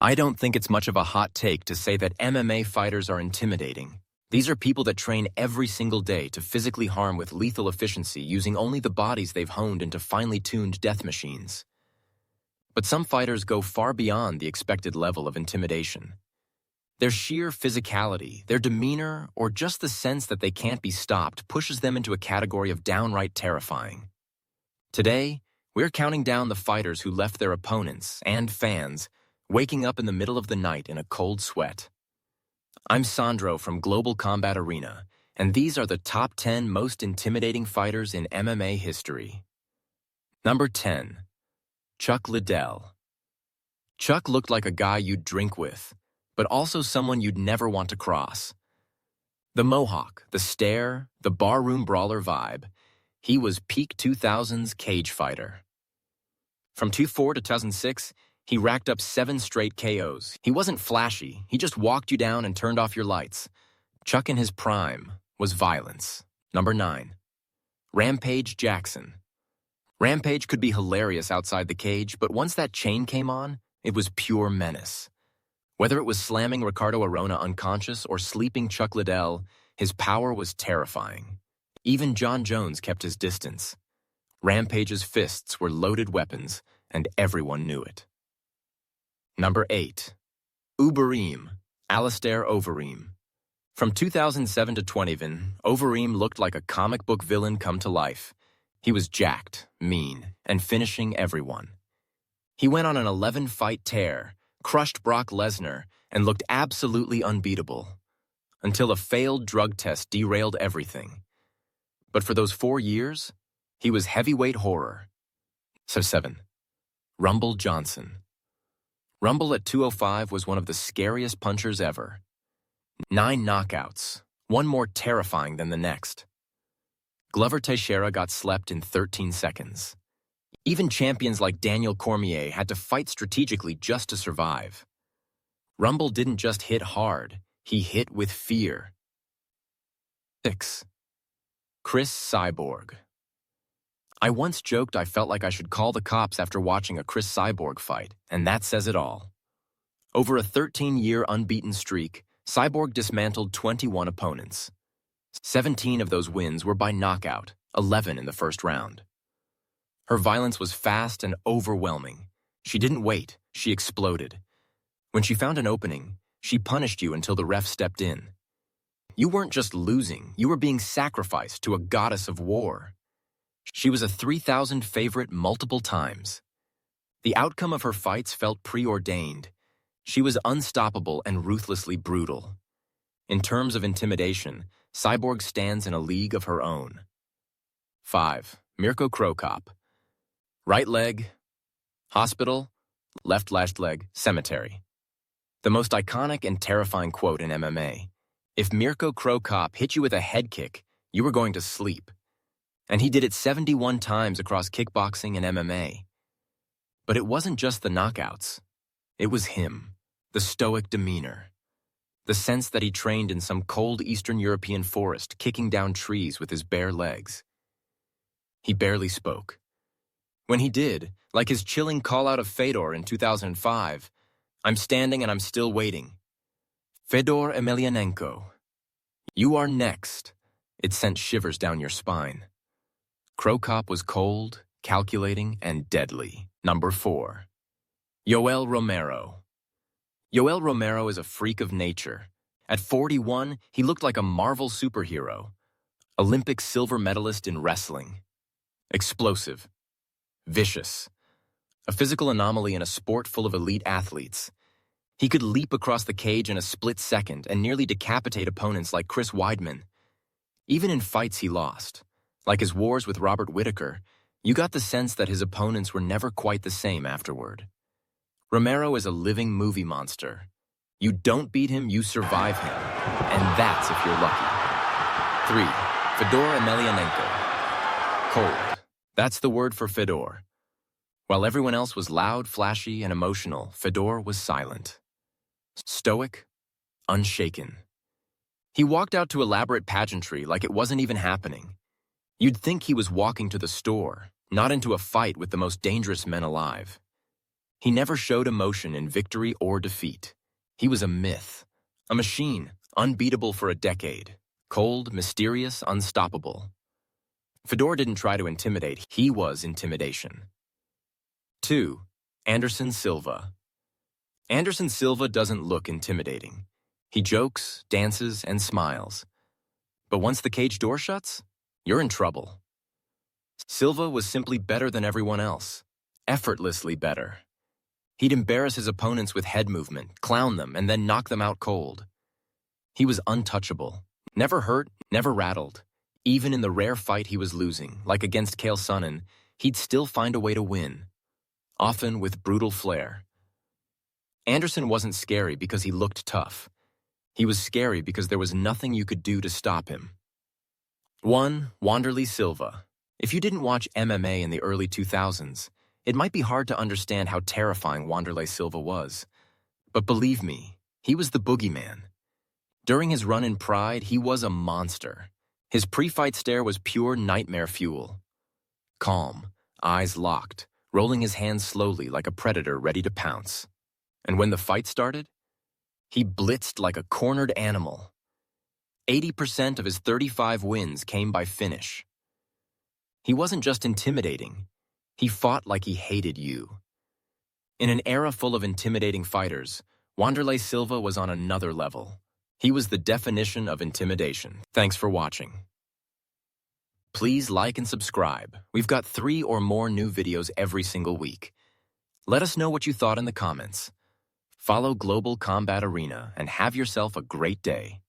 I don't think it's much of a hot take to say that MMA fighters are intimidating. These are people that train every single day to physically harm with lethal efficiency using only the bodies they've honed into finely tuned death machines. But some fighters go far beyond the expected level of intimidation. Their sheer physicality, their demeanor, or just the sense that they can't be stopped pushes them into a category of downright terrifying. Today, we're counting down the fighters who left their opponents and fans waking up in the middle of the night in a cold sweat. I'm Sandro from Global Combat Arena, and these are the top 10 most intimidating fighters in MMA history. Number 10. Chuck Liddell. Chuck looked like a guy you'd drink with, but also someone you'd never want to cross. The mohawk, the stare, the barroom brawler vibe. He was peak 2000s cage fighter. From 2004 to 2006, he racked up 7 straight KOs. He wasn't flashy, he just walked you down and turned off your lights. Chuck in his prime was violence. Number 9. Rampage Jackson. Rampage could be hilarious outside the cage, but once that chain came on, it was pure menace. Whether it was slamming Ricardo Arona unconscious or sleeping Chuck Liddell, his power was terrifying. Even John Jones kept his distance. Rampage's fists were loaded weapons, and everyone knew it. Number 8. Ubereem, Alistair Overeem. From 2007 to 2010, Overeem looked like a comic book villain come to life. He was jacked, mean, and finishing everyone. He went on an 11-fight tear, crushed Brock Lesnar, and looked absolutely unbeatable. Until a failed drug test derailed everything. But for those 4 years, he was heavyweight horror. So 7. Rumble Johnson. Rumble at 205 was one of the scariest punchers ever. 9 knockouts, one more terrifying than the next. Glover Teixeira got slept in 13 seconds. Even champions like Daniel Cormier had to fight strategically just to survive. Rumble didn't just hit hard, he hit with fear. 6. Cris Cyborg. I once joked I felt like I should call the cops after watching a Cris Cyborg fight, and that says it all. Over a 13-year unbeaten streak, Cyborg dismantled 21 opponents. 17 of those wins were by knockout, 11 in the first round. Her violence was fast and overwhelming. She didn't wait, she exploded. When she found an opening, she punished you until the ref stepped in. You weren't just losing, you were being sacrificed to a goddess of war. She was a 3,000 favorite multiple times. The outcome of her fights felt preordained. She was unstoppable and ruthlessly brutal. In terms of intimidation, Cyborg stands in a league of her own. 5. Mirko Cro Cop. Right leg, hospital, left leg, cemetery. The most iconic and terrifying quote in MMA. If Mirko Cro Cop hit you with a head kick, you were going to sleep. And he did it 71 times across kickboxing and MMA. But it wasn't just the knockouts. It was him, the stoic demeanor. The sense that he trained in some cold Eastern European forest, kicking down trees with his bare legs. He barely spoke. When he did, like his chilling call-out of Fedor in 2005, I'm standing and I'm still waiting. Fedor Emelianenko. You are next. It sent shivers down your spine. Cro Cop was cold, calculating, and deadly. Number 4. Yoel Romero. Yoel Romero is a freak of nature. At 41, he looked like a Marvel superhero. Olympic silver medalist in wrestling. Explosive. Vicious. A physical anomaly in a sport full of elite athletes. He could leap across the cage in a split second and nearly decapitate opponents like Chris Weidman. Even in fights he lost, like his wars with Robert Whittaker, you got the sense that his opponents were never quite the same afterward. Romero is a living movie monster. You don't beat him, you survive him. And that's if you're lucky. 3. Fedor Emelianenko. Cold. That's the word for Fedor. While everyone else was loud, flashy, and emotional, Fedor was silent. Stoic, unshaken. He walked out to elaborate pageantry like it wasn't even happening. You'd think he was walking to the store, not into a fight with the most dangerous men alive. He never showed emotion in victory or defeat. He was a myth, a machine, unbeatable for a decade, cold, mysterious, unstoppable. Fedor didn't try to intimidate, he was intimidation. 2. Anderson Silva. Anderson Silva doesn't look intimidating. He jokes, dances, and smiles. But once the cage door shuts, you're in trouble. Silva was simply better than everyone else, effortlessly better. He'd embarrass his opponents with head movement, clown them, and then knock them out cold. He was untouchable, never hurt, never rattled. Even in the rare fight he was losing, like against Chael Sonnen, he'd still find a way to win, often with brutal flair. Anderson wasn't scary because he looked tough. He was scary because there was nothing you could do to stop him. 1. Wanderlei Silva. If you didn't watch MMA in the early 2000s, it might be hard to understand how terrifying Wanderlei Silva was. But believe me, he was the boogeyman. During his run in Pride, he was a monster. His pre-fight stare was pure nightmare fuel. Calm, eyes locked, rolling his hands slowly like a predator ready to pounce. And when the fight started, he blitzed like a cornered animal. 80% of his 35 wins came by finish. He wasn't just intimidating. He fought like he hated you. In an era full of intimidating fighters, Wanderlei Silva was on another level. He was the definition of intimidation. Thanks for watching. Please like and subscribe. We've got 3 or more new videos every single week. Let us know what you thought in the comments. Follow Global Combat Arena and have yourself a great day.